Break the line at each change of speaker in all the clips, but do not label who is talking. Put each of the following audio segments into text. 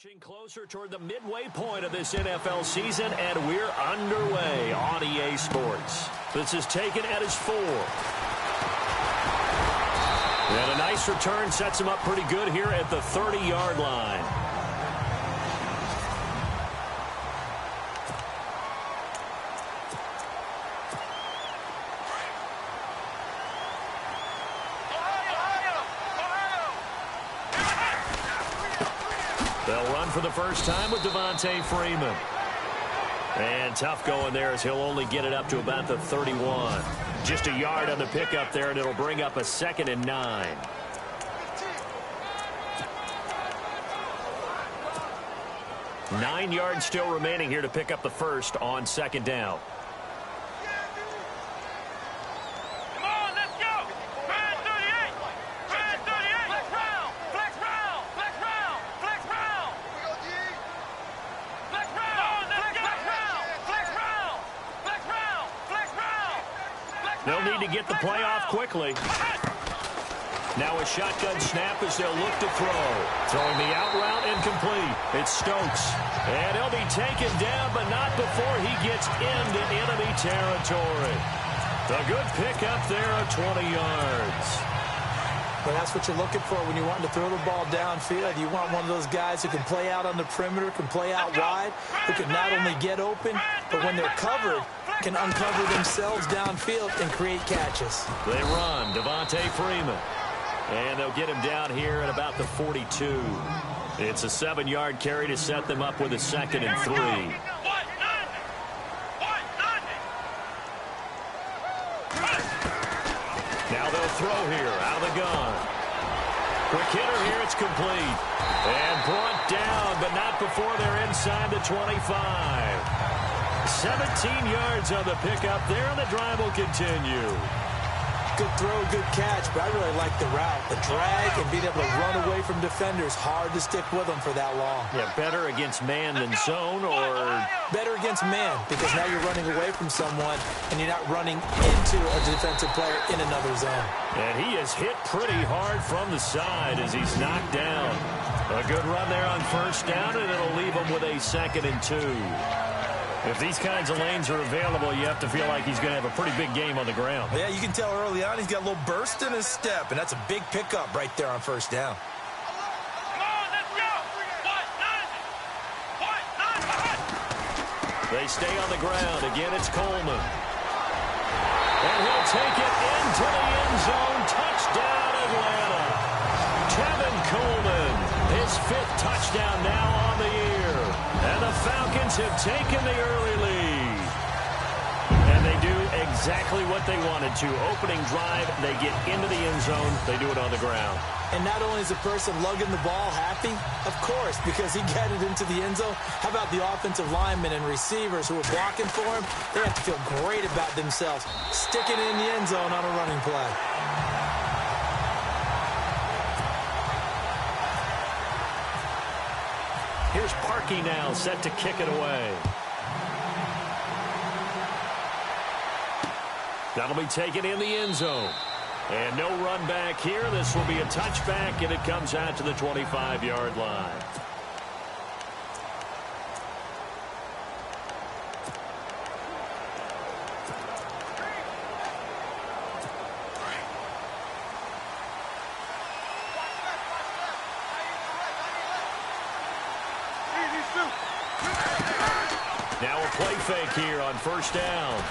Inching closer toward the midway point of this NFL season, and we're underway on EA Sports. This is taken at his 4. And a nice return sets him up pretty good here at the 30-yard line. They'll run for the first time with Devontae Freeman. And tough going there as he'll only get it up to about the 31. Just a yard on the pickup there, and it'll bring up a 2nd and 9. Nine yards still remaining here to pick up the first on 2nd down. They'll need to get the play off quickly. Now a shotgun snap as they'll look to throw. Throwing the out route incomplete. It's Stokes. And he'll be taken down, but not before he gets into enemy territory. A good pickup there of 20 yards.
Well, that's what you're looking for when you want to throw the ball downfield. You want one of those guys who can play out on the perimeter, can play out wide, who can not only get open, but when they're covered, can uncover themselves downfield and create catches.
They run Devontae Freeman. And they'll get him down here at about the 42. It's a 7-yard carry to set them up with a 2nd and 3. Now they'll throw here out of the gun. Quick hitter here, it's complete. And brought down, but not before they're inside the 25. 17 yards on the pickup there, and the drive will continue.
Good throw, good catch, but I really like the route. The drag and being able to run away from defenders. Hard to stick with them for that long.
Yeah, better against man than zone, or
better against man, because now you're running away from someone and you're not running into a defensive player in another zone.
And he is hit pretty hard from the side as he's knocked down. A good run there on 1st down, and it'll leave him with a 2nd and 2. If these kinds of lanes are available, you have to feel like he's going to have a pretty big game on the ground.
Yeah, you can tell early on he's got a little burst in his step, and that's a big pickup right there on 1st down.
They stay on the ground. Again, it's Coleman. And he'll take it into the end zone. Touchdown, Atlanta. Kevin Coleman, his 5th touchdown now on the year. And the Falcons have taken the early lead. And they do exactly what they wanted to. Opening drive, they get into the end zone. They do it on the ground.
And not only is the person lugging the ball happy, of course, because he got it into the end zone. How about the offensive linemen and receivers who are blocking for him? They have to feel great about themselves, sticking it in the end zone on a running play.
Here's Parkey now, set to kick it away. That'll be taken in the end zone. And no run back here. This will be a touchback, and it comes out to the 25-yard line. Now a play fake here on 1st down.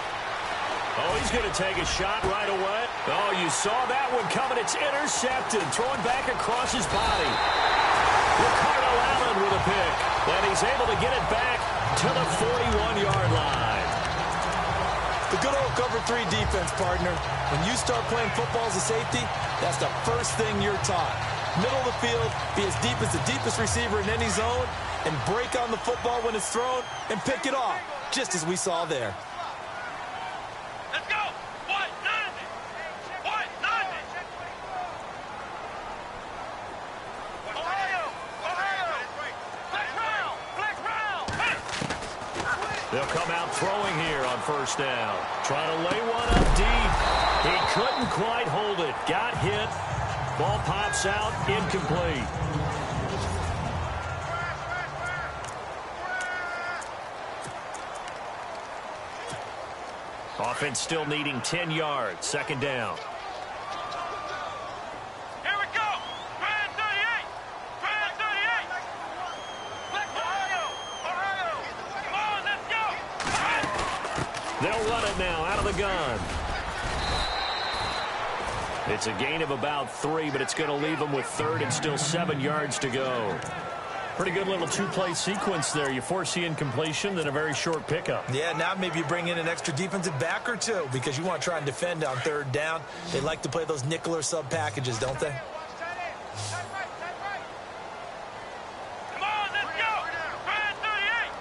Oh, he's going to take a shot right away. Oh, you saw that one coming. It's intercepted. Throwing back across his body. Ricardo Allen with a pick. And he's able to get it back to the 41-yard line.
The good old cover 3 defense, partner. When you start playing football as a safety, that's the first thing you're taught. Middle of the field, be as deep as the deepest receiver in any zone, and break on the football when it's thrown and pick it off, just as we saw there.
Let's go!
They'll come out throwing here on 1st down. Trying to lay one up deep. He couldn't quite hold it. Got hit. Ball pops out, incomplete. Offense still needing 10 yards. Second down.
Here we go. Brand 38. Brand 38. Ohio. Ohio. Come on, let's go.
They'll run it now out of the gun. It's a gain of about 3, but it's going to leave them with third and still 7 yards to go. Pretty good little two-play sequence there. You foresee incompletion, then a very short pickup.
Yeah, now maybe you bring in an extra defensive back or two because you want to try and defend on third down. They like to play those nickel or sub packages, don't they?
Come on, let's go. Brand 38.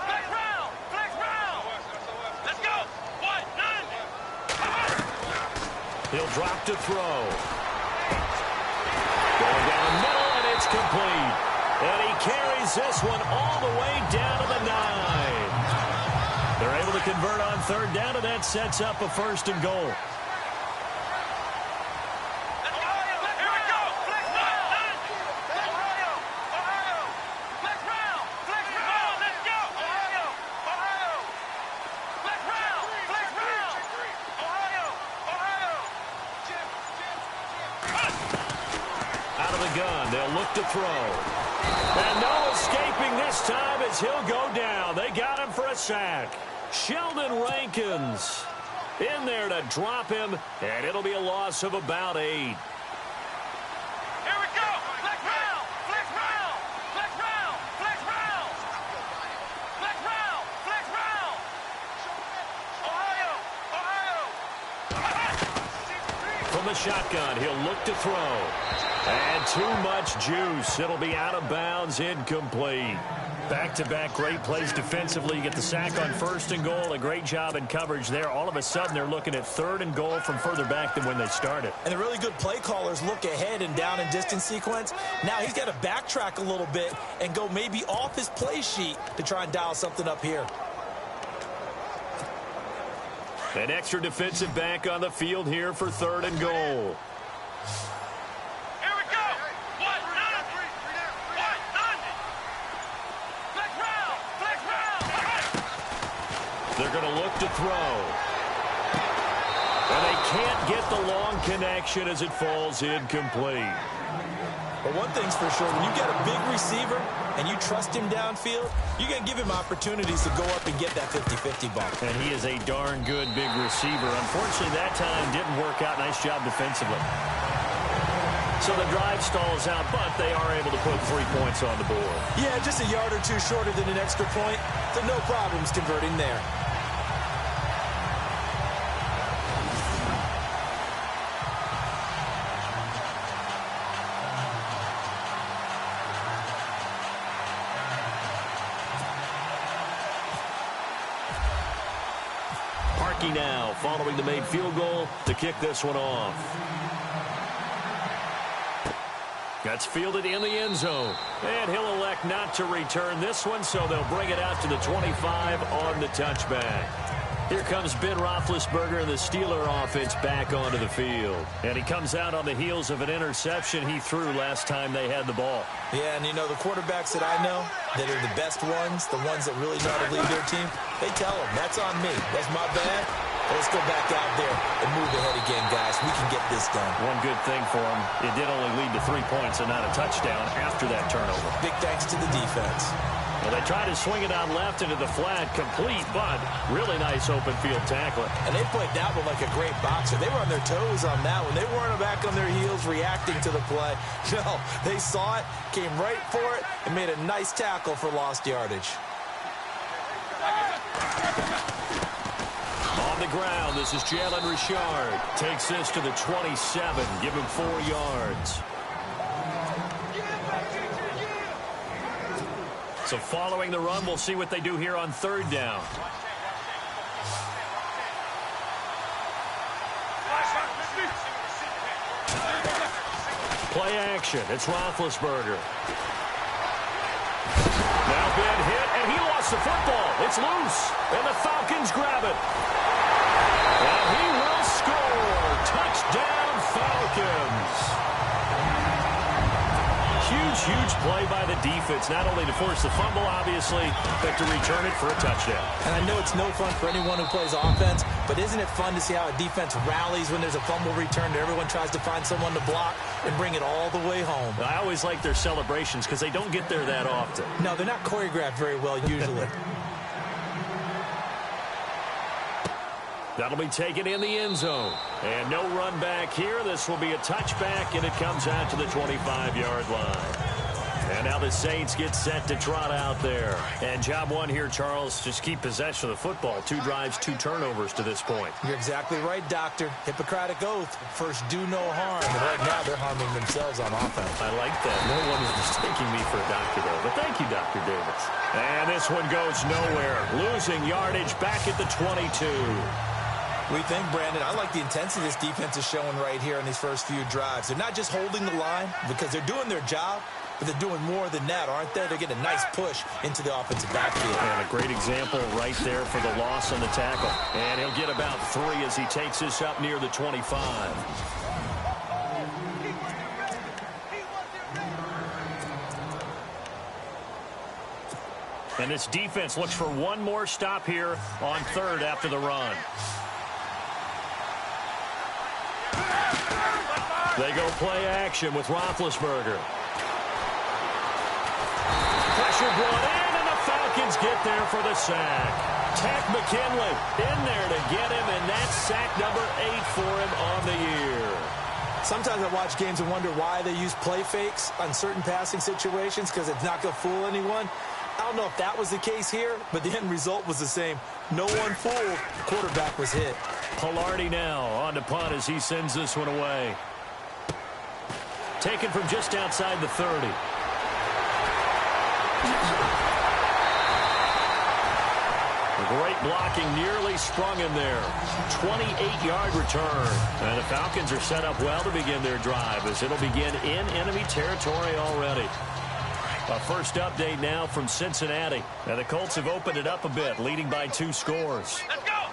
Flex round. Flex round. Let's go. 1-9.
He'll drop to throw. Going down the middle, and it's complete. And he carries this one all the way down to the 9. They're able to convert on third down, and that sets up a first and goal.
Let's go. Here we go. Flex round. Ohio. Ohio. Flex round. Flex round. Let's go. Ohio. Ohio. Flex round. Flex round. Ohio. Ohio.
Out of the gun, they'll look to throw. And no escaping this time as he'll go down. They got him for a sack. Sheldon Rankins in there to drop him, and it'll be a loss of about 8.
Here we go. Flex round. Flex round. Flex round. Flex round. Flex round. Flex round. Ohio. Ohio.
From the shotgun, he'll look to throw. And too much juice. It'll be out of bounds, incomplete. Back-to-back great plays defensively. You get the sack on first and goal. A great job in coverage there. All of a sudden, they're looking at third and goal from further back than when they started.
And the really good play callers look ahead and down and distance sequence. Now he's got to backtrack a little bit and go maybe off his play sheet to try and dial something up here.
An extra defensive back on the field here for third and goal.
Here we go. 1-9. 1-9. Flex round. Flex round.
They're going to look to throw. And they can't get the long connection as it falls incomplete.
But one thing's for sure, when you get a big receiver and you trust him downfield, you're going to give him opportunities to go up and get that 50-50 ball.
And he is a darn good big receiver. Unfortunately, that time didn't work out. Nice job defensively. So the drive stalls out, but they are able to put 3 points on the board.
Yeah, just a yard or two shorter than an extra point, so no problems converting there.
Parkey now following the made field goal to kick this one off. That's fielded in the end zone. And he'll elect not to return this one, so they'll bring it out to the 25 on the touchback. Here comes Ben Roethlisberger and the Steeler offense back onto the field. And he comes out on the heels of an interception he threw last time they had the ball.
Yeah, and you know, the quarterbacks that I know that are the best ones, the ones that really know how to lead their team, they tell them, that's on me. That's my bad. Let's go back out there and move ahead again, guys. We can get this done.
One good thing for him, it did only lead to 3 points and not a touchdown after that turnover.
Big thanks to the defense.
Well, they try to swing it out left into the flat, complete, but really nice open field tackling.
And they played that one like a great boxer. They were on their toes on that one. They weren't back on their heels reacting to the play. No, they saw it, came right for it, and made a nice tackle for lost yardage.
On the ground, this is Jalen Richard. Takes this to the 27, give him 4 yards. So following the run, we'll see what they do here on third down. Play action. It's Roethlisberger. Now been hit, and he lost the football. It's loose, and the Falcons grab it. And he will score. Touchdown, Falcons. huge, huge play by the defense, not only to force the fumble, obviously, but to return it for a touchdown.
And I know it's no fun for anyone who plays offense, but isn't it fun to see how a defense rallies when there's a fumble return and everyone tries to find someone to block and bring it all the way home?
I always like their celebrations because they don't get there that often.
No, they're not choreographed very well usually.
That'll be taken in the end zone. And no run back here. This will be a touchback, and it comes out to the 25-yard line. And now the Saints get set to trot out there. And job one here, Charles, just keep possession of the football. 2 drives, 2 turnovers to this point.
You're exactly right, Doctor. Hippocratic oath. First, do no harm. And right now, they're harming themselves on offense.
I like that. No one is mistaking me for a doctor, though. But thank you, Dr. Davis. And this one goes nowhere. Losing yardage back at the 22.
We think, Brandon, I like the intensity this defense is showing right here in these first few drives. They're not just holding the line because they're doing their job, but they're doing more than that, aren't they? They're getting a nice push into the offensive backfield.
And a great example right there for the loss on the tackle. And he'll get about 3 as he takes this up near the 25. And this defense looks for one more stop here on 3rd after the run. They go play action with Roethlisberger. Pressure brought in, and the Falcons get there for the sack. Takk McKinley in there to get him, and that's sack number 8 for him on the year.
Sometimes I watch games and wonder why they use play fakes on certain passing situations because it's not going to fool anyone. I don't know if that was the case here, but the end result was the same. No one fooled. The quarterback was hit.
Pilardi now on to punt as he sends this one away. Taken from just outside the 30. Great blocking, nearly sprung him there. 28-yard return. And the Falcons are set up well to begin their drive as it'll begin in enemy territory already. A first update now from Cincinnati. And the Colts have opened it up a bit, leading by 2 scores.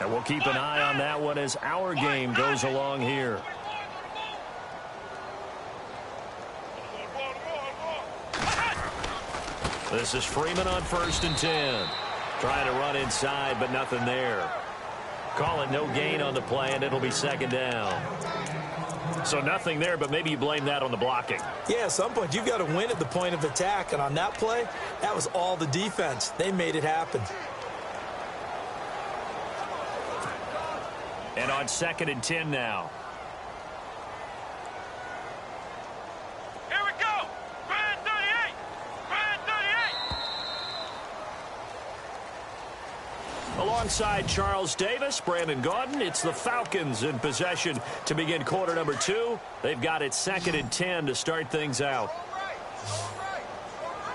And we'll keep an eye on that one as our game goes along here. This is Freeman on 1st and 10. Trying to run inside, but nothing there. Call it no gain on the play, and it'll be 2nd down. So nothing there, but maybe you blame that on the blocking.
Yeah, at some point, you've got to win at the point of attack. And on that play, that was all the defense. They made it happen.
And on 2nd and 10 now.
Here we go. Brand 38. Brand 38.
Alongside Charles Davis, Brandon Gaudin, it's the Falcons in possession to begin quarter number 2. They've got it 2nd and 10 to start things out.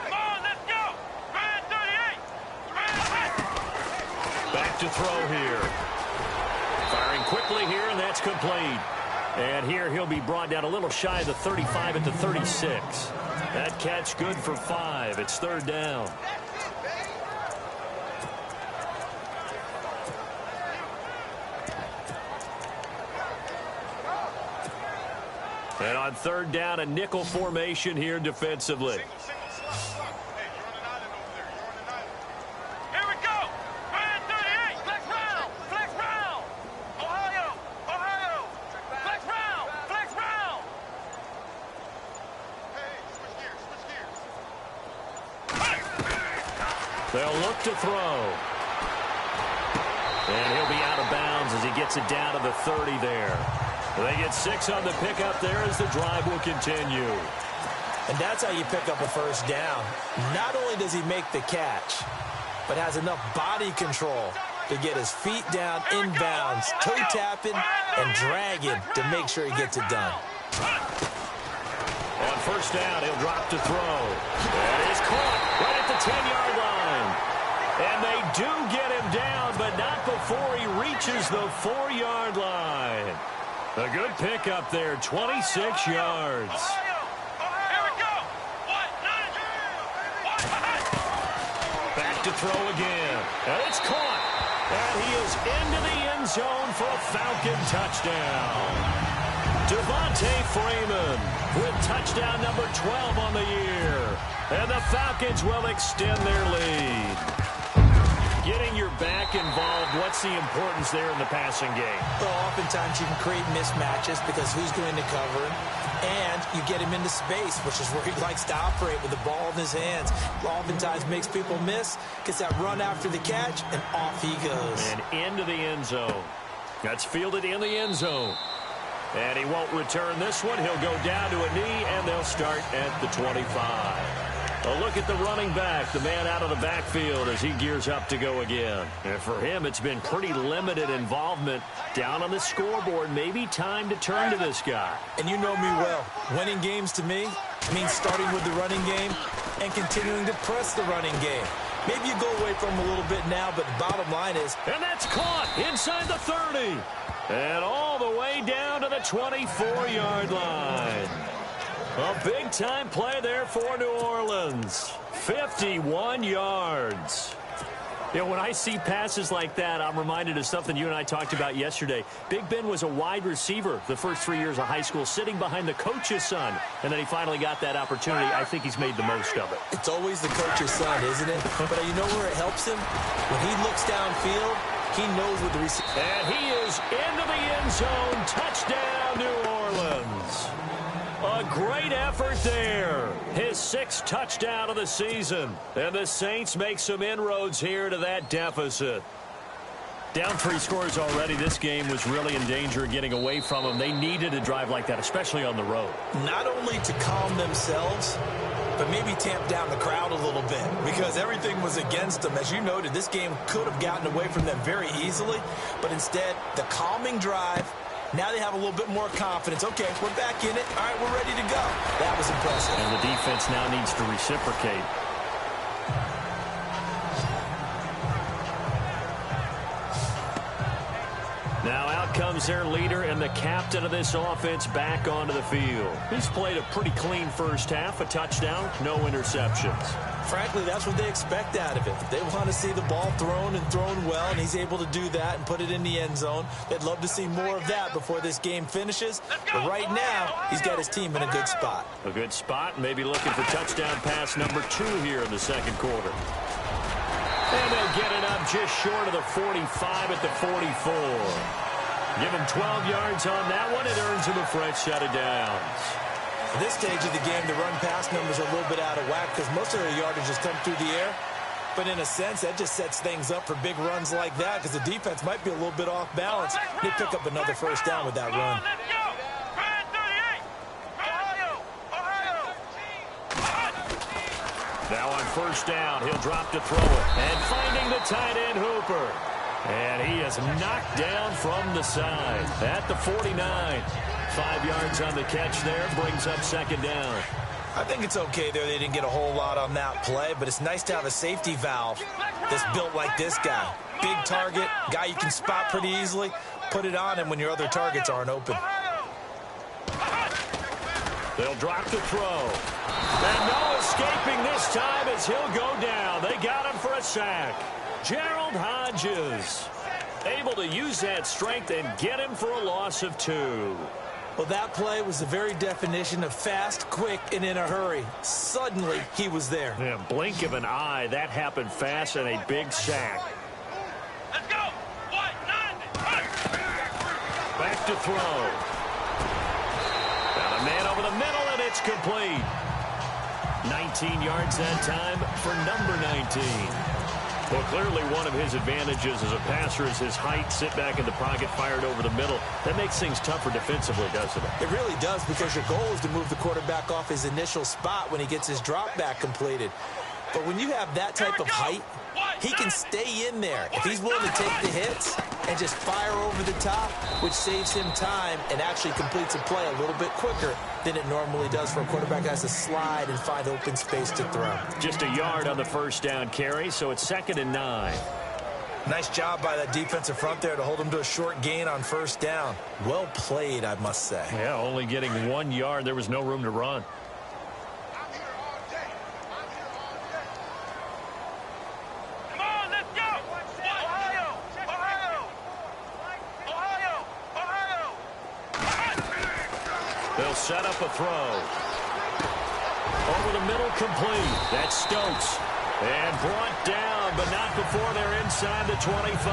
Come on, let's go. Brand 38. Brand 38.
Back to throw here. Firing quickly here, and that's complete. And here he'll be brought down a little shy of the 35 at the 36. That catch good for 5. It's 3rd down. And on 3rd down, a nickel formation here defensively.
Here we go. Brand 38. Flex round. Flex round. Ohio. Ohio. Flex round. Flex round. Hey, switch gears.
They'll look to throw. And he'll be out of bounds as he gets it down to the 30 there. They get 6 on the pickup there as the drive will continue.
And that's how you pick up a first down. Not only does he make the catch, but has enough body control to get his feet down inbounds, toe tapping and dragging to make sure he gets it done.
On 1st down, he'll drop to throw. That is caught right at the 10-yard line. And they do get him down, but not before he reaches the 4-yard line. A good pickup there, 26 yards.
Here we go.
Back to throw again. And it's caught. And he is into the end zone for a Falcon touchdown. Devontae Freeman with touchdown number 12 on the year. And the Falcons will extend their lead. Getting your back involved, what's the importance there in the passing game?
Well, oftentimes you can create mismatches because who's going to cover him? And you get him into space, which is where he likes to operate with the ball in his hands. Oftentimes makes people miss, gets that run after the catch, and off he goes.
And into the end zone. That's fielded in the end zone. And he won't return this one. He'll go down to a knee, and they'll start at the 25. A look at the running back, the man out of the backfield as he gears up to go again. And for him, it's been pretty limited involvement down on the scoreboard. Maybe time to turn to this guy.
And you know me well. Winning games to me means starting with the running game and continuing to press the running game. Maybe you go away from him a little bit now, but the bottom line is...
And that's caught inside the 30. And all the way down to the 24-yard line. A big-time play there for New Orleans. 51 yards. You know, when I see passes like that, I'm reminded of something you and I talked about yesterday. Big Ben was a wide receiver the first 3 years of high school, sitting behind the coach's son. And then he finally got that opportunity. I think he's made the most of it.
It's always the coach's son, isn't it? But you know where it helps him? When he looks downfield, he knows what the receiver...
And he is into the end zone. Touchdown, New Orleans. A great effort there. His 6th touchdown of the season. And the Saints make some inroads here to that deficit. Down 3 scores already. This game was really in danger of getting away from them. They needed a drive like that, especially on the road.
Not only to calm themselves, but maybe tamp down the crowd a little bit because everything was against them. As you noted, this game could have gotten away from them very easily, but instead, the calming drive. Now they have a little bit more confidence. Okay, we're back in it. All right, we're ready to go. That was impressive.
And the defense now needs to reciprocate. Now out comes their leader and the captain of this offense back onto the field. He's played a pretty clean first half, a touchdown, no interceptions.
Frankly, that's what they expect out of it. They want to see the ball thrown and thrown well, and he's able to do that and put it in the end zone. They'd love to see more of that before this game finishes. But right now, he's got his team in a good spot.
A good spot, maybe looking for touchdown pass number 2 here in the second quarter. And they'll get it up just short of the 45 at the 44. Give him 12 yards on that one. It earns him a fresh set of downs.
At this stage of the game, the run-pass numbers are a little bit out of whack because most of their yardage has come through the air. But in a sense, that just sets things up for big runs like that because the defense might be a little bit off balance. They pick up another first down with that run.
Now on first down, he'll drop to throw it. And finding the tight end, Hooper. And he is knocked down from the side at the 49. 5 yards on the catch there, brings up second down.
I think it's okay there. They didn't get a whole lot on that play, but it's nice to have a safety valve that's built like this guy. Big target, guy you can spot pretty easily. Put it on him when your other targets aren't open.
They'll drop the throw. And no escaping this time as he'll go down. They got him for a sack. Gerald Hodges able to use that strength and get him for a loss of 2.
Well, that play was the very definition of fast, quick, and in a hurry. Suddenly, he was there.
Yeah, blink of an eye. That happened fast and a big sack.
Let's go. 1-9.
Back to throw. Got a man over the middle, and it's complete. 19 yards that time for number 19. Well, clearly one of his advantages as a passer is his height. Sit back in the pocket, fired over the middle. That makes things tougher defensively, doesn't it?
It really does because your goal is to move the quarterback off his initial spot when he gets his drop back completed. But when you have that type of height, he can stay in there. If he's willing to take the hits and just fire over the top, which saves him time and actually completes a play a little bit quicker than it normally does for a quarterback that has to slide and find open space to throw.
Just a yard on the first down carry, so it's 2nd and 9.
Nice job by that defensive front there to hold him to a short gain on first down. Well played, I must say.
Yeah, only getting 1 yard. There was no room to run. set up a throw. Over the middle, complete. That's Stokes. And brought down, but not before they're inside the 25.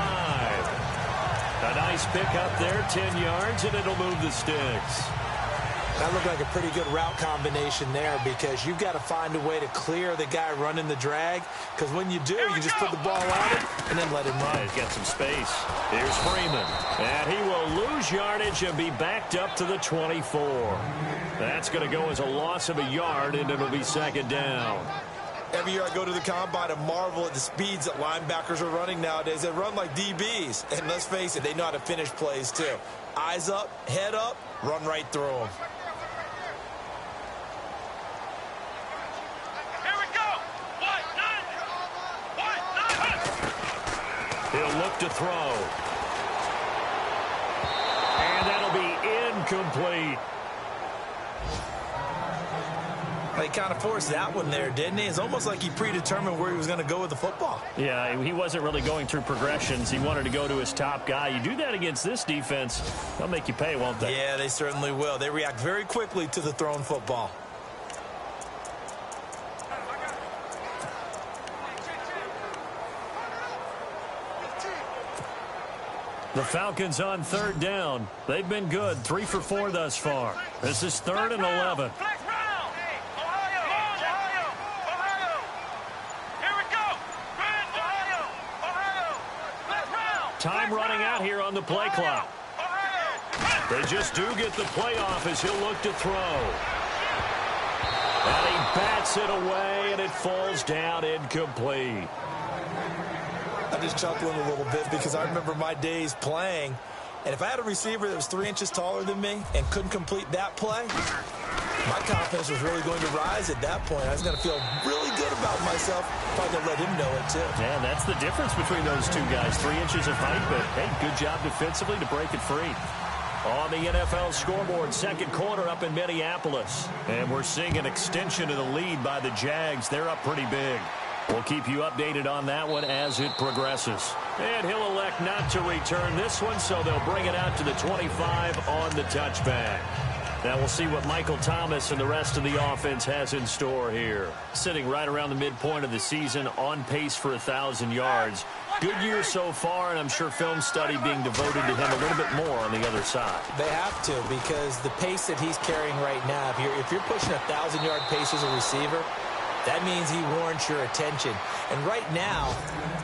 A nice pick up there, 10 yards, and it'll move the sticks.
That looked like a pretty good route combination there because you've got to find a way to clear the guy running the drag, because when you do, you just put the ball on him and then let him run.
He's got some space. Here's Freeman. And he will lose yardage and be backed up to the 24. That's going to go as a loss of a yard, and it'll be second down.
Every year I go to the combine and marvel at the speeds that linebackers are running nowadays. They run like DBs. And let's face it, they know how to finish plays too. Eyes up, head up, run right through them.
Here we go.
He'll look to throw. And that'll be incomplete.
He kind of forced that one there, didn't he? It's almost like he predetermined where he was going to go with the football.
Yeah, he wasn't really going through progressions. He wanted to go to his top guy. You do that against this defense, they'll make you pay, won't they?
Yeah, they certainly will. They react very quickly to the thrown football.
The Falcons on third down. They've been good, 3 for 4 thus far. This is 3rd and 11. Time running out here on the play clock. They just do get the play off as he'll look to throw. And he bats it away, and it falls down incomplete.
I'm just chuckling a little bit because I remember my days playing, and if I had a receiver that was 3 inches taller than me and couldn't complete that play, my confidence was really going to rise at that point. I was going to feel really good about myself if I could let him know it, too.
Yeah, that's the difference between those two guys. 3 inches of height, but, hey, good job defensively to break it free. On the NFL scoreboard, second quarter up in Minneapolis. And we're seeing an extension of the lead by the Jags. They're up pretty big. We'll keep you updated on that one as it progresses. And he'll elect not to return this one, so they'll bring it out to the 25 on the touchback. Now we'll see what Michael Thomas and the rest of the offense has in store here. Sitting right around the midpoint of the season, on pace for 1,000 yards. Good year so far, and I'm sure film study being devoted to him a little bit more on the other side.
They have to, because the pace that he's carrying right now, if you're pushing a 1,000-yard pace as a receiver, that means he warrants your attention. And right now,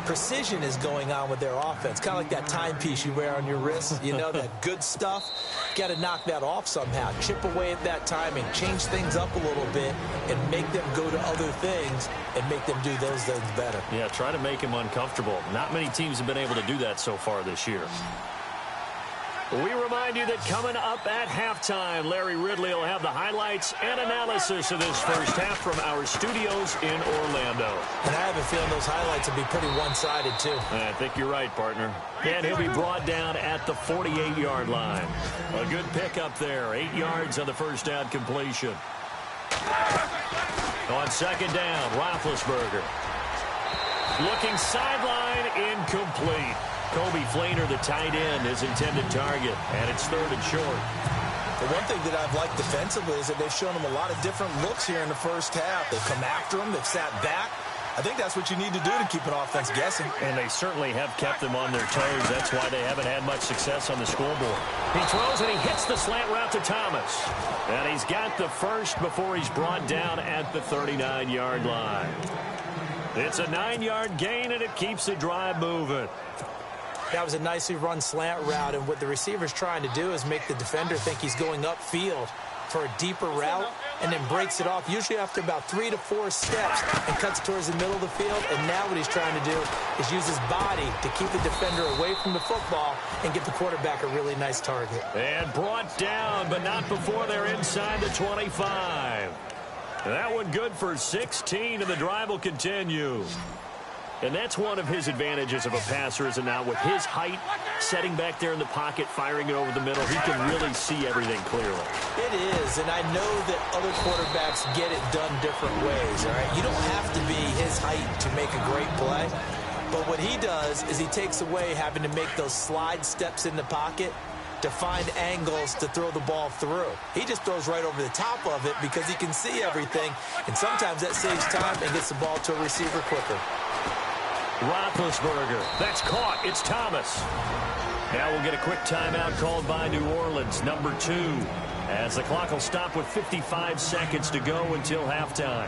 precision is going on with their offense. Kind of like that timepiece you wear on your wrist. You know, that good stuff. Got to knock that off somehow. Chip away at that timing. Change things up a little bit and make them go to other things and make them do those things better.
Yeah, try to make him uncomfortable. Not many teams have been able to do that so far this year. We remind you that coming up at halftime, Larry Ridley will have the highlights and analysis of this first half from our studios in Orlando.
And I have a feeling those highlights will be pretty one-sided, too.
I think you're right, partner. And he'll be brought down at the 48-yard line. A good pickup there. 8 yards on the first down completion. On second down, Roethlisberger. Looking sideline, incomplete. Kobe Fleener, the tight end, his intended target, and it's 3rd and short.
The one thing that I've liked defensively is that they've shown him a lot of different looks here in the first half. They've come after him. They've sat back. I think that's what you need to do to keep an offense guessing.
And they certainly have kept them on their toes. That's why they haven't had much success on the scoreboard. He throws and he hits the slant route to Thomas. And he's got the first before he's brought down at the 39-yard line. It's a 9-yard gain, and it keeps the drive moving.
That was a nicely run slant route, and what the receiver's trying to do is make the defender think he's going upfield for a deeper route and then breaks it off, usually after about 3 to 4 steps, and cuts towards the middle of the field. And now what he's trying to do is use his body to keep the defender away from the football and get the quarterback a really nice target.
And brought down, but not before they're inside the 25. That one good for 16, and the drive will continue. And that's one of his advantages of a passer, is now with his height, setting back there in the pocket, firing it over the middle, he can really see everything clearly.
It is, and I know that other quarterbacks get it done different ways, all right? You don't have to be his height to make a great play, but what he does is he takes away having to make those slide steps in the pocket to find angles to throw the ball through. He just throws right over the top of it because he can see everything, and sometimes that saves time and gets the ball to a receiver quicker.
Roethlisberger. That's caught. It's Thomas. Now we'll get a quick timeout called by New Orleans, number 2, as the clock will stop with 55 seconds to go until halftime.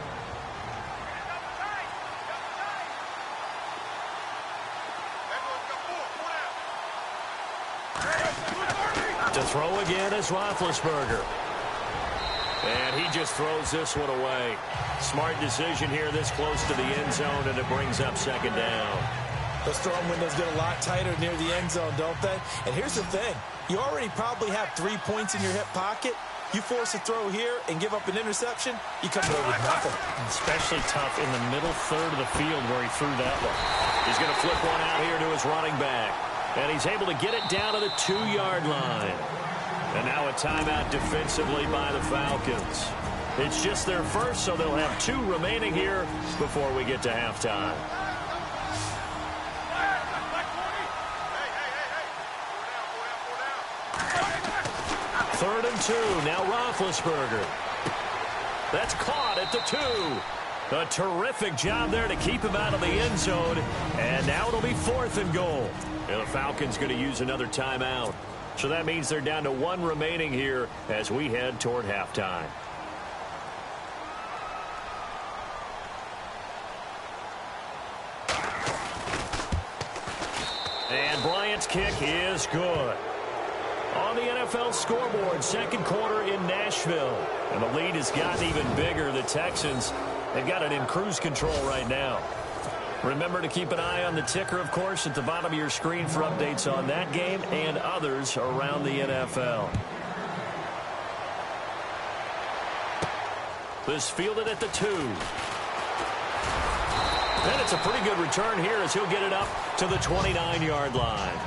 To throw again is Roethlisberger. And he just throws this one away. Smart decision here this close to the end zone, and it brings up second down.
Those throwing windows get a lot tighter near the end zone, don't they? And here's the thing. You already probably have 3 points in your hip pocket. You force a throw here and give up an interception, you come away with nothing.
Especially tough in the middle third of the field where he threw that one. He's going to flip one out here to his running back. And he's able to get it down to the 2-yard line. And now a timeout defensively by the Falcons. It's just their first, so they'll have 2 remaining here before we get to halftime. Third and 2. Now Roethlisberger. That's caught at the 2. A terrific job there to keep him out of the end zone. And now it'll be 4th and goal. And the Falcons going to use another timeout. So that means they're down to 1 remaining here as we head toward halftime. And Bryant's kick is good. On the NFL scoreboard, second quarter in Nashville. And the lead has gotten even bigger. The Texans, they've got it in cruise control right now. Remember to keep an eye on the ticker, of course, at the bottom of your screen for updates on that game and others around the NFL. This fielded at the 2. And it's a pretty good return here as he'll get it up to the 29-yard line.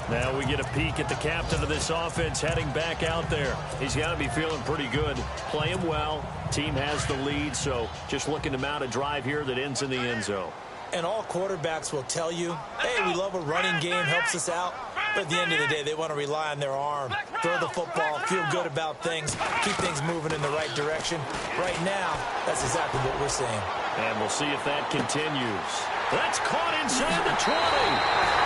Now we get a peek at the captain of this offense heading back out there. He's got to be feeling pretty good, playing well. Team has the lead, so just looking to mount a drive here that ends in the end zone.
And all quarterbacks will tell you, hey, we love a running game, helps us out. But at the end of the day, they want to rely on their arm, throw the football, feel good about things, keep things moving in the right direction. Right now, that's exactly what we're seeing.
And we'll see if that continues. That's caught inside the 20.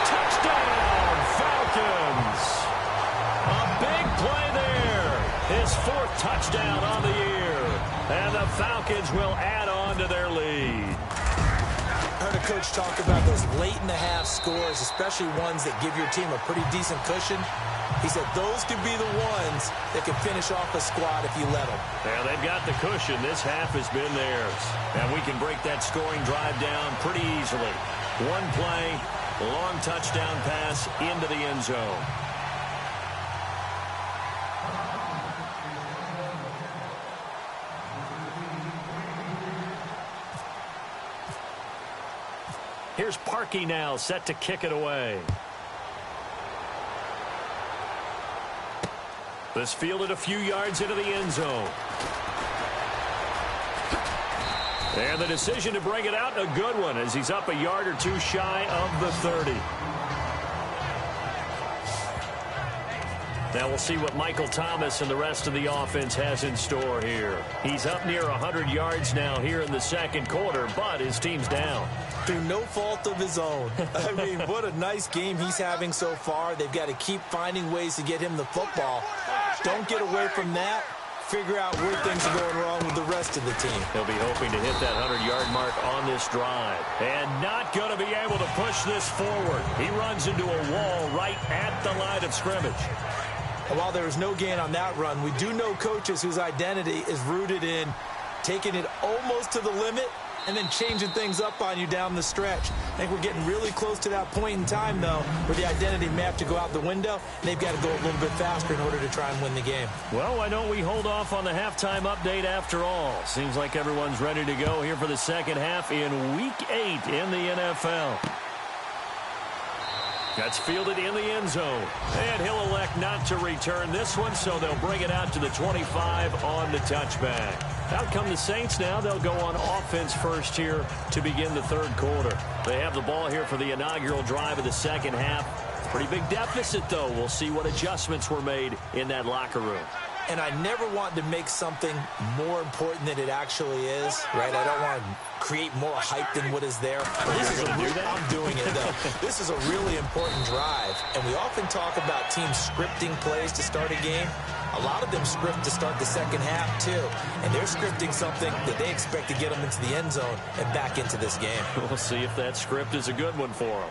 Touchdown, Falcons. A big play there. His 4th touchdown on the year. And the Falcons will add on to their lead.
I heard a coach talk about those late-in-the-half scores, especially ones that give your team a pretty decent cushion. He said those could be the ones that can finish off a squad if you let them.
Yeah, they've got the cushion. This half has been theirs. And we can break that scoring drive down pretty easily. One play, long touchdown pass into the end zone. Here's Parkey now, set to kick it away. This fielded a few yards into the end zone. And the decision to bring it out, a good one, as he's up a yard or 2 shy of the 30. Now we'll see what Michael Thomas and the rest of the offense has in store here. He's up near 100 yards now here in the second quarter, but his team's down.
Through no fault of his own. I mean, what a nice game he's having so far. They've got to keep finding ways to get him the football. Don't get away from that. Figure out where things are going wrong with the rest of the team.
He'll be hoping to hit that 100-yard mark on this drive. And not going to be able to push this forward. He runs into a wall right at the line of scrimmage.
And while there was no gain on that run, we do know coaches whose identity is rooted in taking it almost to the limit and then changing things up on you down the stretch. I think we're getting really close to that point in time, though, where the identity may have to go out the window, and they've got to go a little bit faster in order to try and win the game.
Well, why don't we hold off on the halftime update after all? Seems like everyone's ready to go here for the second half in Week 8 in the NFL. That's fielded in the end zone. And he'll elect not to return this one, so they'll bring it out to the 25 on the touchback. Out come the Saints now. They'll go on offense first here to begin the third quarter. They have the ball here for the inaugural drive of the second half. Pretty big deficit, though. We'll see what adjustments were made in that locker room.
And I never want to make something more important than it actually is, right? I don't want to create more hype than what is there. I'm doing it, though. This is a really important drive, and we often talk about teams scripting plays to start a game. A lot of them script to start the second half, too. And they're scripting something that they expect to get them into the end zone and back into this game.
We'll see if that script is a good one for them.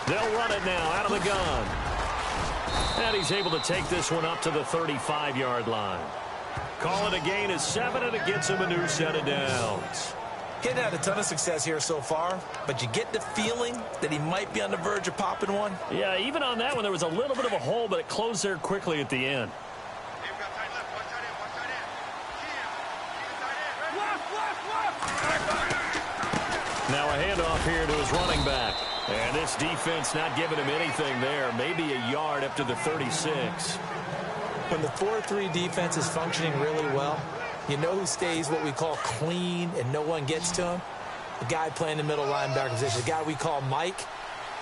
They'll run it now out of the gun. And he's able to take this one up to the 35-yard line. Call it a gain of 7, and it gets him a new set of downs.
Hadn't had a ton of success here so far, but you get the feeling that he might be on the verge of popping one.
Yeah, even on that one, there was a little bit of a hole, but it closed there quickly at the end. Now a handoff here to his running back. And this defense not giving him anything there. Maybe a yard up to the 36.
When the 4-3 defense is functioning really well, you know who stays what we call clean and no one gets to him? The guy playing the middle linebacker position, the guy we call Mike.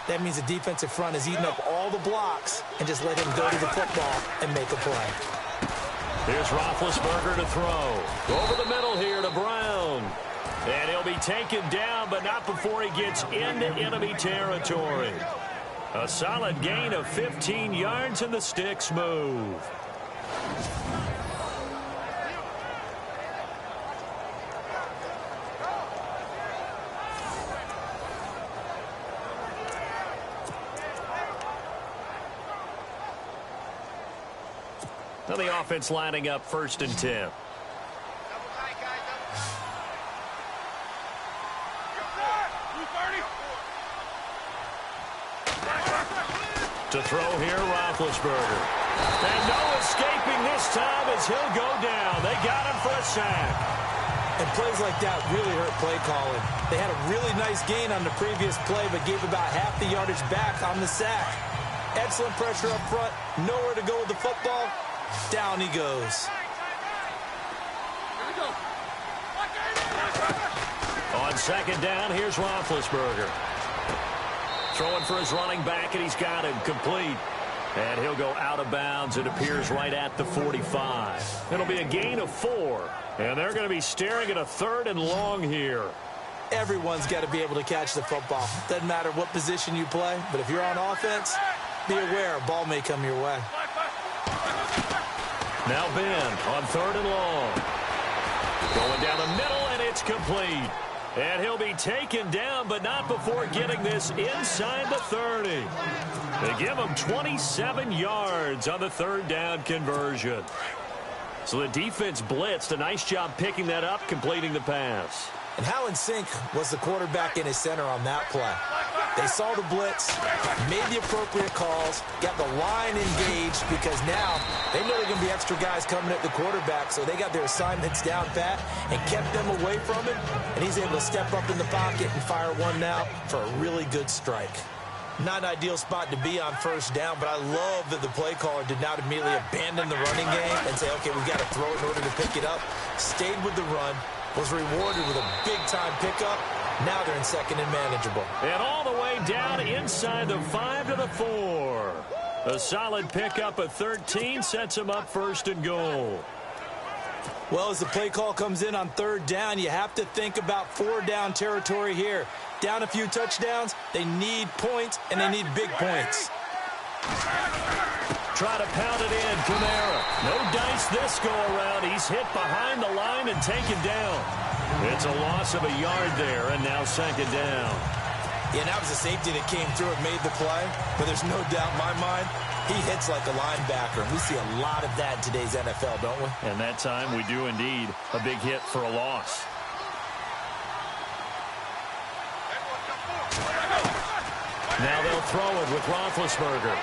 That means the defensive front is eating up all the blocks and just let him go to the football and make a play.
Here's Roethlisberger to throw. Over the middle here to Brown. And he'll be taken down, but not before he gets into enemy territory. A solid gain of 15 yards, and the sticks move. Now the offense lining up 1st and 10. To throw here, Roethlisberger. And no escaping this time as he'll go down. They got him for a sack.
And plays like that really hurt play calling. They had a really nice gain on the previous play, but gave about half the yardage back on the sack. Excellent pressure up front. Nowhere to go with the football. Down he goes.
On 2nd down, here's Roethlisberger. Throwing for his running back, and he's got him complete. And he'll go out of bounds. It appears right at the 45. It'll be a gain of 4. And they're going to be staring at a 3rd and long here.
Everyone's got to be able to catch the football. Doesn't matter what position you play, but if you're on offense, be aware a ball may come your way.
Now Ben on 3rd and long. Going down the middle, and it's complete. And he'll be taken down, but not before getting this inside the 30. They give him 27 yards on the 3rd down conversion. So the defense blitzed. A nice job picking that up, completing the pass.
And how in sync was the quarterback and his center on that play? They saw the blitz, made the appropriate calls, got the line engaged because now they know there are going to be extra guys coming at the quarterback, so they got their assignments down pat and kept them away from him, and he's able to step up in the pocket and fire one now for a really good strike. Not an ideal spot to be on 1st down, but I love that the play caller did not immediately abandon the running game and say, okay, we've got to throw it in order to pick it up. Stayed with the run, was rewarded with a big-time pickup. Now they're in 2nd and manageable.
And all the way down inside the 5 to the 4. A solid pickup of 13 sets him up 1st and goal.
Well, as the play call comes in on 3rd down, you have to think about 4-down territory here. Down a few touchdowns, they need points, and they need big points.
Try to pound it in, Kamara. No dice this go-around. He's hit behind the line and taken down. It's a loss of a yard there, and now 2nd down.
Yeah, that was a safety that came through and made the play, but there's no doubt in my mind, he hits like a linebacker, and we see a lot of that in today's NFL, don't we?
And that time we do indeed. A big hit for a loss. Now they'll throw it with Roethlisberger.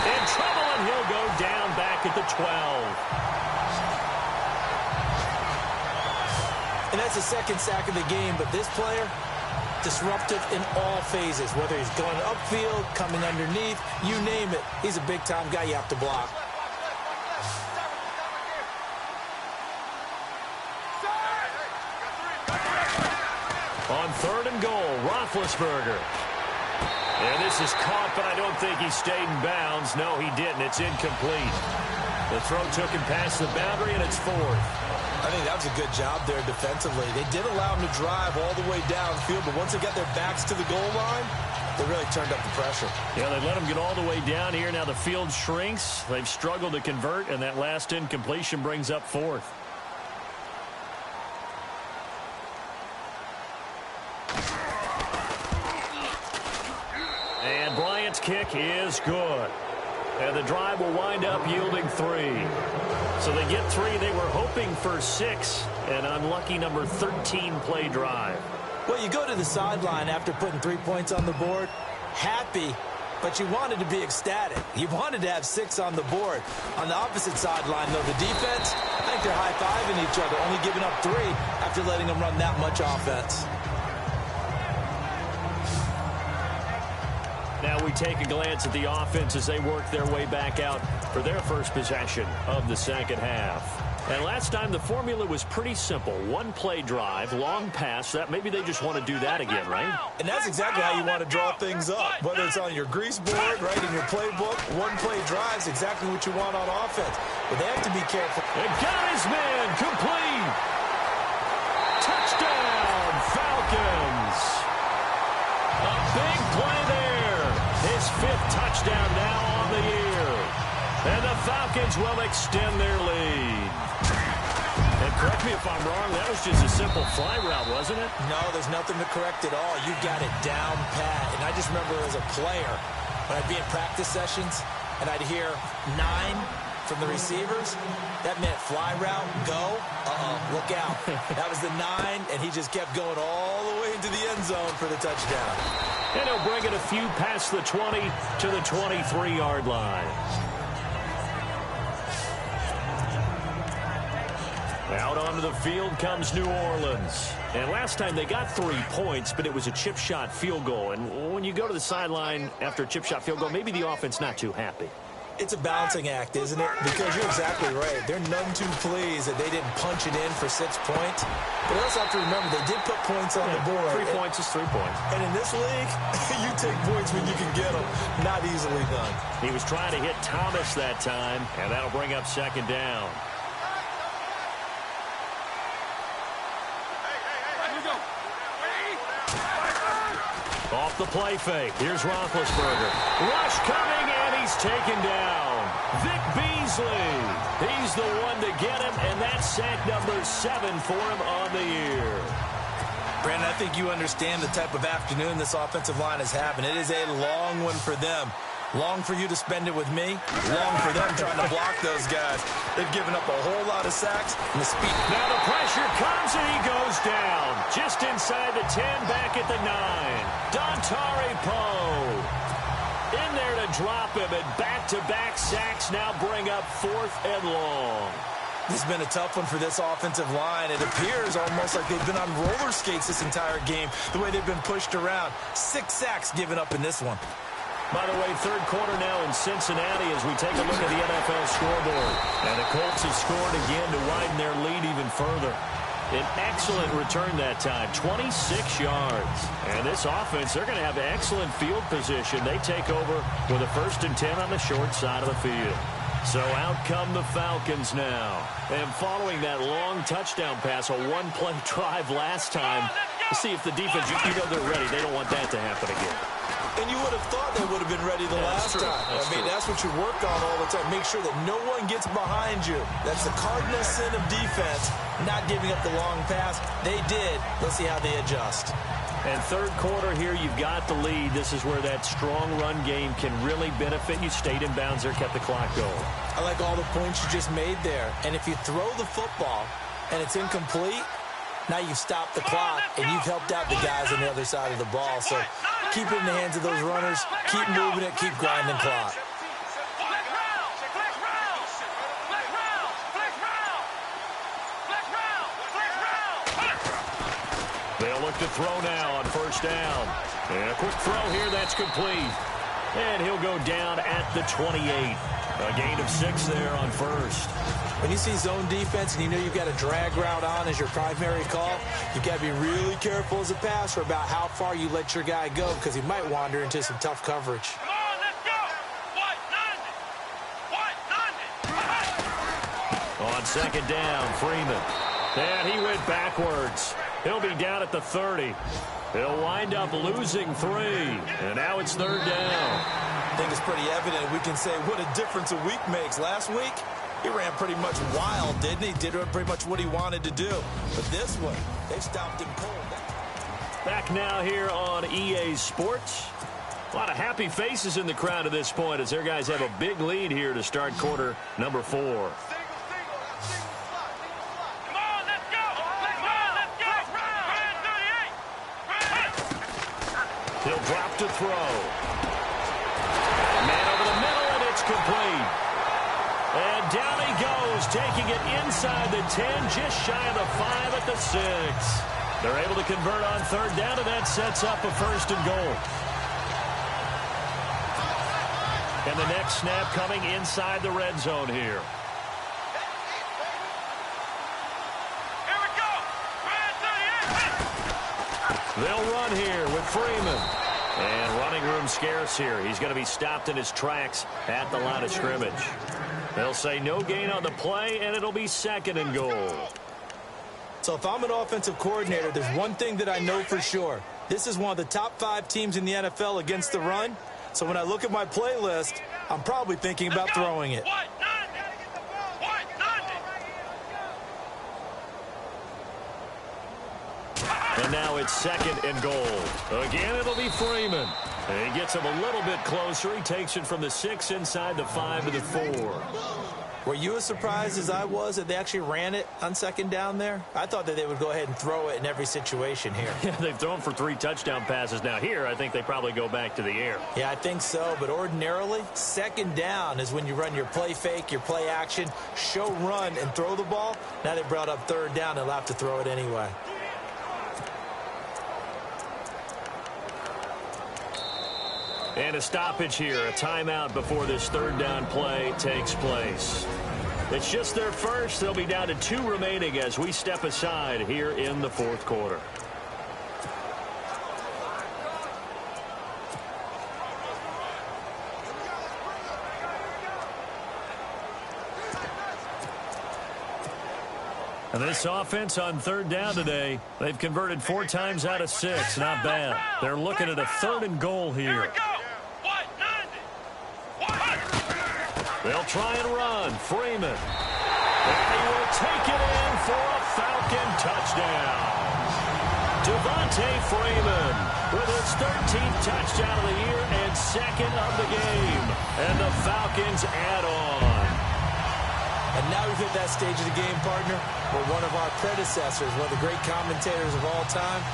In trouble, and he'll go down back at the 12.
And that's the 2nd sack of the game, but this player, Disruptive in all phases, whether he's going upfield, coming underneath, you name it. He's a big-time guy you have to block.
On 3rd and goal, Roethlisberger. And this is caught, but I don't think he stayed in bounds. No, he didn't. It's incomplete. The throw took him past the boundary, and it's 4th.
I think that was a good job there defensively. They did allow him to drive all the way downfield, but once they got their backs to the goal line, they really turned up the pressure.
Yeah, they let him get all the way down here. Now the field shrinks. They've struggled to convert, and that last incompletion brings up 4th. And Bryant's kick is good. And the drive will wind up yielding 3. So they get 3. They were hoping for 6. An unlucky number 13 play drive.
Well, you go to the sideline after putting 3 points on the board, happy, but you wanted to be ecstatic. You wanted to have 6 on the board. On the opposite sideline, though, the defense, I think they're high-fiving each other, only giving up 3 after letting them run that much offense.
Now we take a glance at the offense as they work their way back out for their first possession of the second half. And last time the formula was pretty simple. 1 play drive, long pass. That maybe they just want to do that again, right?
And that's exactly how you want to draw things up. Whether it's on your grease board, right, in your playbook, 1 play drive is exactly what you want on offense. But they have to be careful.
And got his man, complete. Touchdown, Falcons. A big play there. His 5th touchdown now on the year. And the Falcons will extend their lead. And correct me if I'm wrong, that was just a simple fly route, wasn't it?
No, there's nothing to correct at all. You've got it down pat. And I just remember as a player, when I'd be in practice sessions, and I'd hear 9 from the receivers, that meant fly route, go, look out. That was the 9, and he just kept going all the way into the end zone for the touchdown.
And he'll bring it a few past the 20 to the 23-yard line. Out onto the field comes New Orleans. And last time they got 3 points, but it was a chip shot field goal. And when you go to the sideline after a chip shot field goal, maybe the offense not too happy.
It's a balancing act, isn't it? Because you're exactly right. They're none too pleased that they didn't punch it in for 6 points. But also have to remember, they did put points on the board.
3 points is 3 points.
And in this league, you take points when you can get them. Not easily done.
He was trying to hit Thomas that time, and that'll bring up 2nd down. Off the play fake. Here's Roethlisberger. Rush coming, and he's taken down. Vic Beasley. He's the one to get him, and that's sack number 7 for him on the year.
Brandon, I think you understand the type of afternoon this offensive line is having. It is a long one for them. Long for you to spend it with me. Long for them trying to block those guys. They've given up a whole lot of sacks and the speed.
Now the pressure comes and he goes down. Just inside the 10, back at the 9. Dontari Poe in there to drop him, and back-to-back sacks now bring up 4th and long.
This has been a tough one for this offensive line. It appears almost like they've been on roller skates this entire game, the way they've been pushed around. 6 sacks given up in this one.
By the way, 3rd quarter now in Cincinnati as we take a look at the NFL scoreboard. And the Colts have scored again to widen their lead even further. An excellent return that time, 26 yards. And this offense, they're going to have excellent field position. They take over with a 1st and 10 on the short side of the field. So out come the Falcons now. And following that long touchdown pass, a 1-play drive last time, to see if the defense, you know they're ready. They don't want that to happen again.
And you would have thought they would have been ready the last time. That's what you work on all the time. Make sure that no one gets behind you. That's the cardinal sin of defense, not giving up the long pass. They did. Let's see how they adjust.
And 3rd quarter here, you've got the lead. This is where that strong run game can really benefit you. Stayed in bounds there, kept the clock going.
I like all the points you just made there. And if you throw the football and it's incomplete, now you've stopped the clock and you've helped out the guys on the other side of the ball. So keep it in the hands of those runners. Keep moving it. Keep grinding clock.
They'll look to throw now on first down. And a quick throw here, that's complete. And he'll go down at the 28. A gain of 6 there on first.
When you see zone defense and you know you've got a drag route on as your primary call, you've got to be really careful as a passer about how far you let your guy go because he might wander into some tough coverage.
Come on, let's go. White,
On second down, Freeman. And he went backwards. He'll be down at the 30. He'll wind up losing 3. And now it's third down.
I think it's pretty evident we can say what a difference a week makes. Last week, he ran pretty much wild, didn't he? Did pretty much what he wanted to do. But this one, they stopped him cold.
Back now here on EA Sports. A lot of happy faces in the crowd at this point as their guys have a big lead here to start quarter number 4. He'll drop to throw. Man over the middle, and it's complete. And down he goes, taking it inside the 10, just shy of the 5 at the 6. They're able to convert on third down, and that sets up a first and goal. And the next snap coming inside the red zone here.
Here we go.
They'll run here with Freeman. And running room scarce here. He's going to be stopped in his tracks at the line of scrimmage. They'll say no gain on the play, and it'll be second and goal.
So if I'm an offensive coordinator, there's one thing that I know for sure. This is one of the top 5 teams in the NFL against the run. So when I look at my playlist, I'm probably thinking about throwing it.
And now it's second and goal. Again, it'll be Freeman. And he gets him a little bit closer. He takes it from the 6 inside the 5 to the 4.
Were you as surprised as I was that they actually ran it on second down there? I thought that they would go ahead and throw it in every situation here.
Yeah, they've thrown for 3 touchdown passes. Now here, I think they probably go back to the air.
Yeah, I think so. But ordinarily, second down is when you run your play fake, your play action, show run, and throw the ball. Now they brought up third down. They'll have to throw it anyway.
And a stoppage here, a timeout before this third down play takes place. It's just their first. They'll be down to 2 remaining as we step aside here in the fourth quarter. And this offense on third down today, they've converted 4 times out of 6. Not bad. They're looking at a third and goal here. They'll try and run. Freeman. And he will take it in for a Falcon touchdown. Devontae Freeman with his 13th touchdown of the year and 2nd of the game. And the Falcons add on.
And now we've hit that stage of the game, partner, where one of our predecessors, one of the great commentators of all time,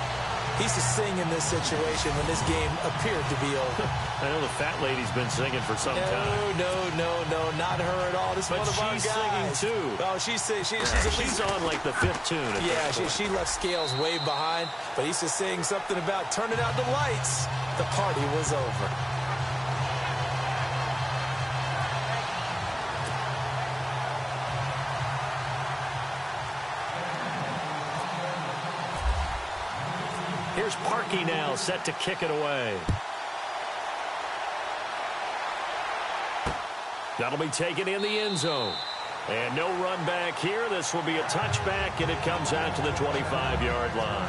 he used to sing in this situation when this game appeared to be over.
I know the fat lady's been singing for some time.
No, not her at all. This is one of our guys.
But she's singing too.
Oh, she's
on like the 5th tune.
Yeah, she left Scales way behind, but he used to sing something about turning out the lights. The party was over.
Here's Parkey now, set to kick it away. That'll be taken in the end zone. And no run back here. This will be a touchback, and it comes out to the 25-yard line.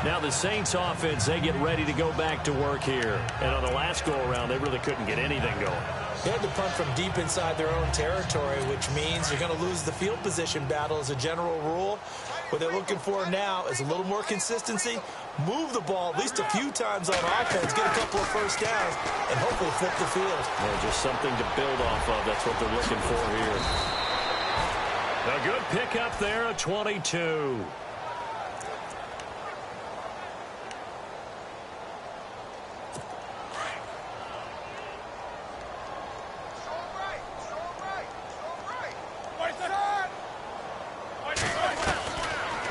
Now the Saints offense, they get ready to go back to work here. And on the last go-around, they really couldn't get anything going.
They had to punt from deep inside their own territory, which means you're going to lose the field position battle as a general rule. What they're looking for now is a little more consistency, move the ball at least a few times on offense, get a couple of first downs, and hopefully flip the field.
Yeah, just something to build off of. That's what they're looking for here. A good pickup there, a 22.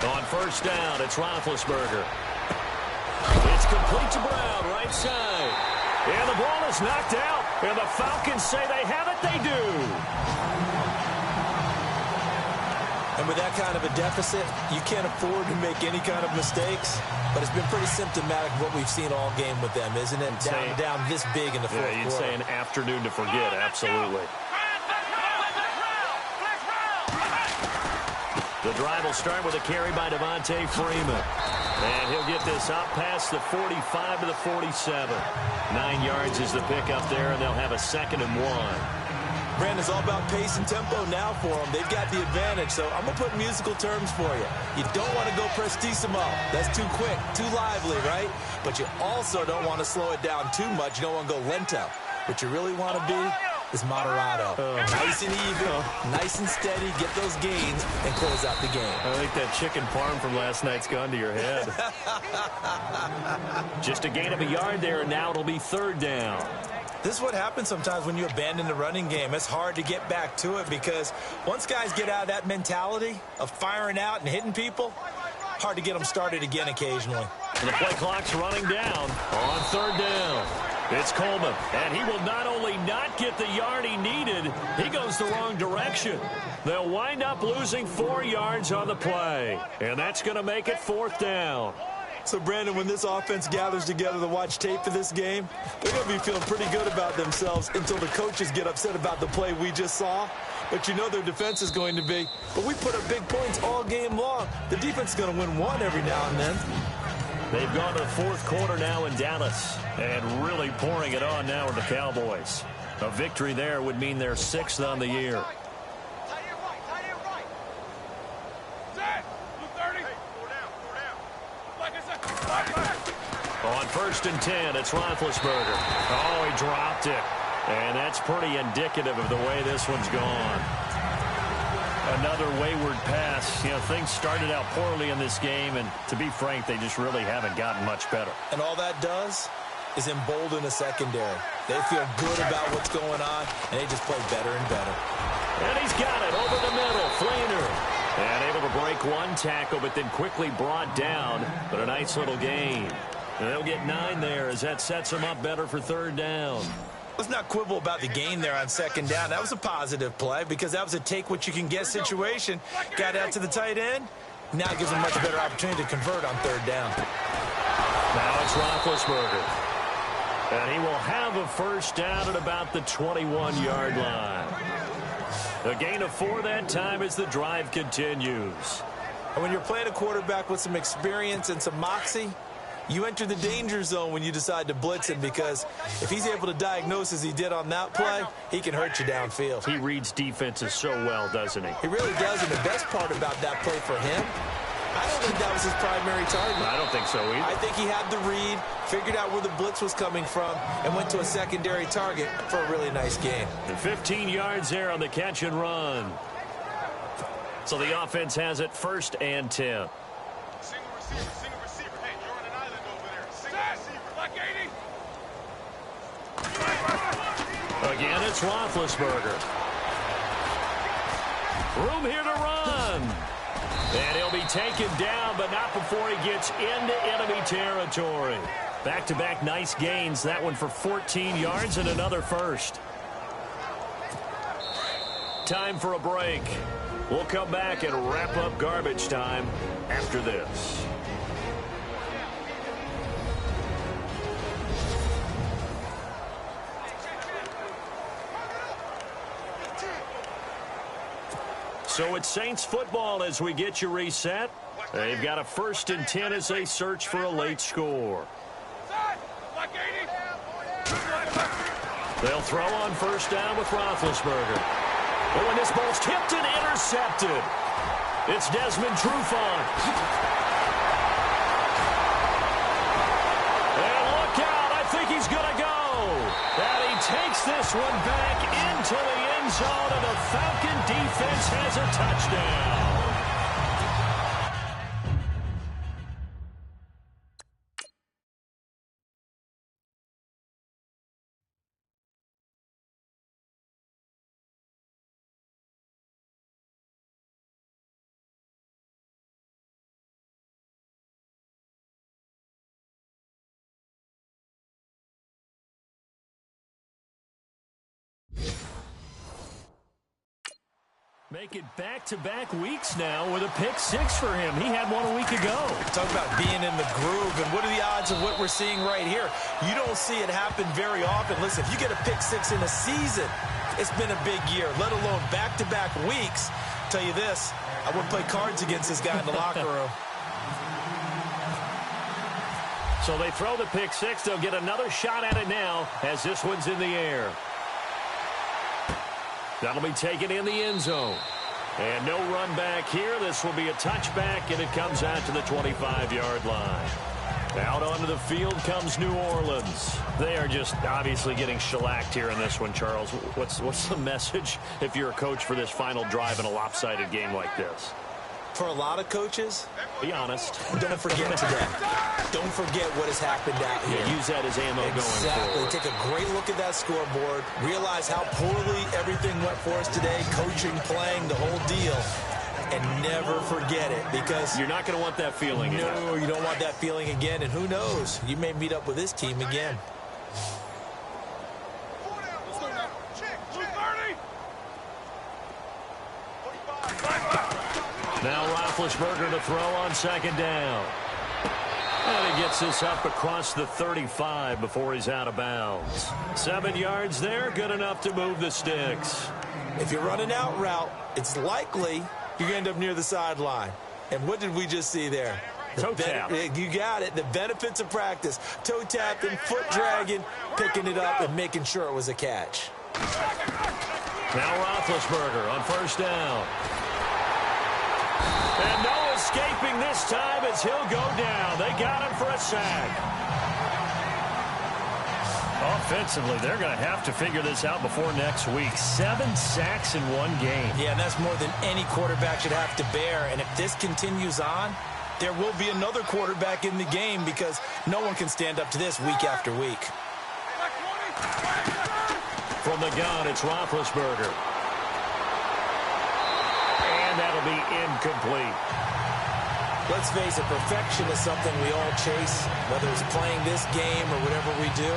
On first down, it's Roethlisberger. It's complete to Brown, right side. And the ball is knocked out. And the Falcons say they have it. They do.
And with that kind of a deficit, you can't afford to make any kind of mistakes. But it's been pretty symptomatic of what we've seen all game with them, isn't it? Down this big in the fourth quarter.
You'd say an afternoon to forget, absolutely. The drive will start with a carry by Devontae Freeman. And he'll get this up past the 45 to the 47. 9 yards is the pickup there, and they'll have a 2nd and 1.
Brandon, it's all about pace and tempo now for them. They've got the advantage, so I'm going to put musical terms for you. You don't want to go prestissimo. That's too quick, too lively, right? But you also don't want to slow it down too much. You don't want to go lento. What you really want to be is moderado. Nice and even, nice and steady, get those gains, and close out the game.
I think that chicken parm from last night's gone to your head. Just a gain of a yard there, and now it'll be 3rd down.
This is what happens sometimes when you abandon the running game. It's hard to get back to it because once guys get out of that mentality of firing out and hitting people, hard to get them started again occasionally.
And the play clock's running down on 3rd down. It's Coleman, and he will not only not get the yard he needed, he goes the wrong direction. They'll wind up losing 4 yards on the play, and that's going to make it 4th down.
So, Brandon, when this offense gathers together to watch tape for this game, they're going to be feeling pretty good about themselves until the coaches get upset about the play we just saw. But you know their defense is going to be. But we put up big points all game long. The defense is going to win one every now and then.
They've gone to the 4th quarter now in Dallas and really pouring it on now with the Cowboys. A victory there would mean they're 6th on the year. On 1st and 10, it's Roethlisberger. Oh, he dropped it. And that's pretty indicative of the way this one's gone. Another wayward pass. You know, things started out poorly in this game, and to be frank, they just really haven't gotten much better.
And all that does is embolden the secondary. They feel good about what's going on, and they just play better and better.
And he's got it over the middle. Flainer. And able to break one tackle, but then quickly brought down. But a nice little gain. And they'll get 9 there as that sets them up better for 3rd down.
Let's not quibble about the gain there on 2nd down. That was a positive play because that was a take-what-you-can-get situation. Got out to the tight end. Now it gives them a much better opportunity to convert on 3rd down.
Now it's Roethlisberger. And he will have a 1st down at about the 21-yard line. A gain of 4 that time as the drive continues.
And when you're playing a quarterback with some experience and some moxie, you enter the danger zone when you decide to blitz him because if he's able to diagnose as he did on that play, he can hurt you downfield.
He reads defenses so well, doesn't he?
He really does, and the best part about that play for him, I don't think that was his primary target.
I don't think so either.
I think he had the read, figured out where the blitz was coming from, and went to a secondary target for a really nice game.
And 15 yards there on the catch and run. So the offense has it 1st and 10.
Single receiver. Hey, you're on an island over there. Single receiver. Like 80.
Again, it's Roethlisberger. Room here to run. And he'll be taken down, but not before he gets into enemy territory. Back-to-back nice gains. That one for 14 yards and another 1st. Time for a break. We'll come back and wrap up garbage time after this. So it's Saints football as we get you reset. They've got a 1st and 10 as they search for a late score. They'll throw on 1st down with Roethlisberger. Oh, and this ball's tipped and intercepted. It's Desmond Trufant. And look out, I think he's going to go. And he takes this one back into the end zone, and the Falcon defense has a touchdown. Make it back-to-back weeks now with a pick six for him. He had one a week ago.
Talk about being in the groove, and what are the odds of what we're seeing right here? You don't see it happen very often. Listen, if you get a pick six in a season, it's been a big year, let alone back-to-back weeks. I'll tell you this, I wouldn't play cards against this guy in the locker room.
So they throw the pick six. They'll get another shot at it now as this one's in the air. That'll be taken in the end zone. And no run back here. This will be a touchback, and it comes out to the 25-yard line. Out onto the field comes New Orleans. They are just obviously getting shellacked here in this one, Charles. What's the message if you're a coach for this final drive in a lopsided game like this?
For a lot of coaches,
be honest.
Don't forget today. Don't forget what has happened out here.
Yeah, use that as ammo going forward.
Take a great look at that scoreboard. Realize how poorly everything went for us today. Coaching, playing, the whole deal. And never forget it, because
you're not going to want that feeling.
No, you don't want that feeling again. And who knows? You may meet up with this team again.
Now Roethlisberger to throw on second down. And he gets this up across the 35 before he's out of bounds. 7 yards there, good enough to move the sticks.
If you're running out route, it's likely you're going to end up near the sideline. And what did we just see there?
Toe tap.
You got it. The benefits of practice. Toe tapping, foot dragging, picking it up, and making sure it was a catch.
Now Roethlisberger on first down. And no escaping this time as he'll go down. They got him for a sack. Offensively, they're going to have to figure this out before next week. 7 sacks in one game.
Yeah, and that's more than any quarterback should have to bear. And if this continues on, there will be another quarterback in the game, because no one can stand up to this week after week.
From the gun, it's Roethlisberger. And that'll be incomplete.
Let's face it, perfection is something we all chase, whether it's playing this game or whatever we do.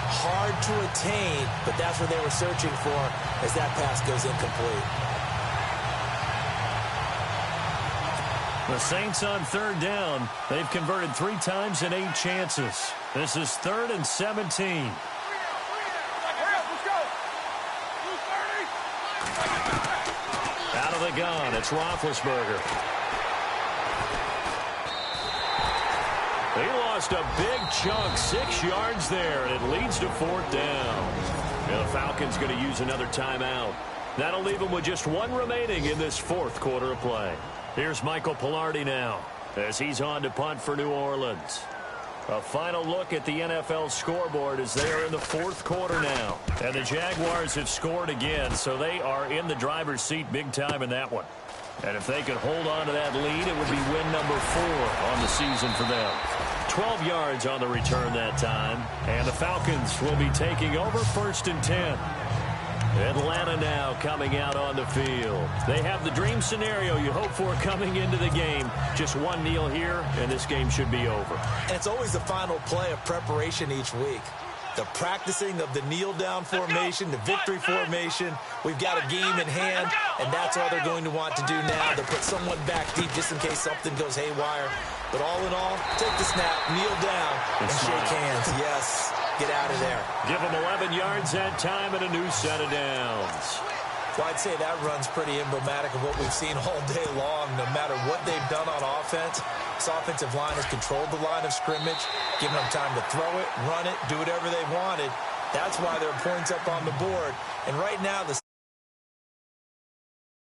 Hard to attain, but that's what they were searching for as that pass goes incomplete.
The Saints on third down. They've converted 3 times in 8 chances. This is 3rd and 17. Out of the gun, it's Roethlisberger. He lost a big chunk, 6 yards there, and it leads to 4th down. And the Falcons going to use another timeout. That'll leave them with just 1 remaining in this 4th quarter of play. Here's Michael Pilardi now as he's on to punt for New Orleans. A final look at the NFL scoreboard as they are in the 4th quarter now. And the Jaguars have scored again, so they are in the driver's seat big time in that one. And if they could hold on to that lead, it would be win number 4 on the season for them. 12 yards on the return that time. And the Falcons will be taking over 1st and 10. Atlanta now coming out on the field. They have the dream scenario you hope for coming into the game. Just 1 kneel here, and this game should be over.
And it's always the final play of preparation each week. The practicing of the kneel-down formation, the victory formation. We've got a game in hand, and that's all they're going to want to do now. They'll put someone back deep just in case something goes haywire. But all in all, take the snap, kneel down, and shake hands. Yes, get out of there.
Give them 11 yards that time and a new set of downs.
Well, I'd say that run's pretty emblematic of what we've seen all day long. No matter what they've done on offense, this offensive line has controlled the line of scrimmage, given them time to throw it, run it, do whatever they wanted. That's why there are points up on the board. And right now, the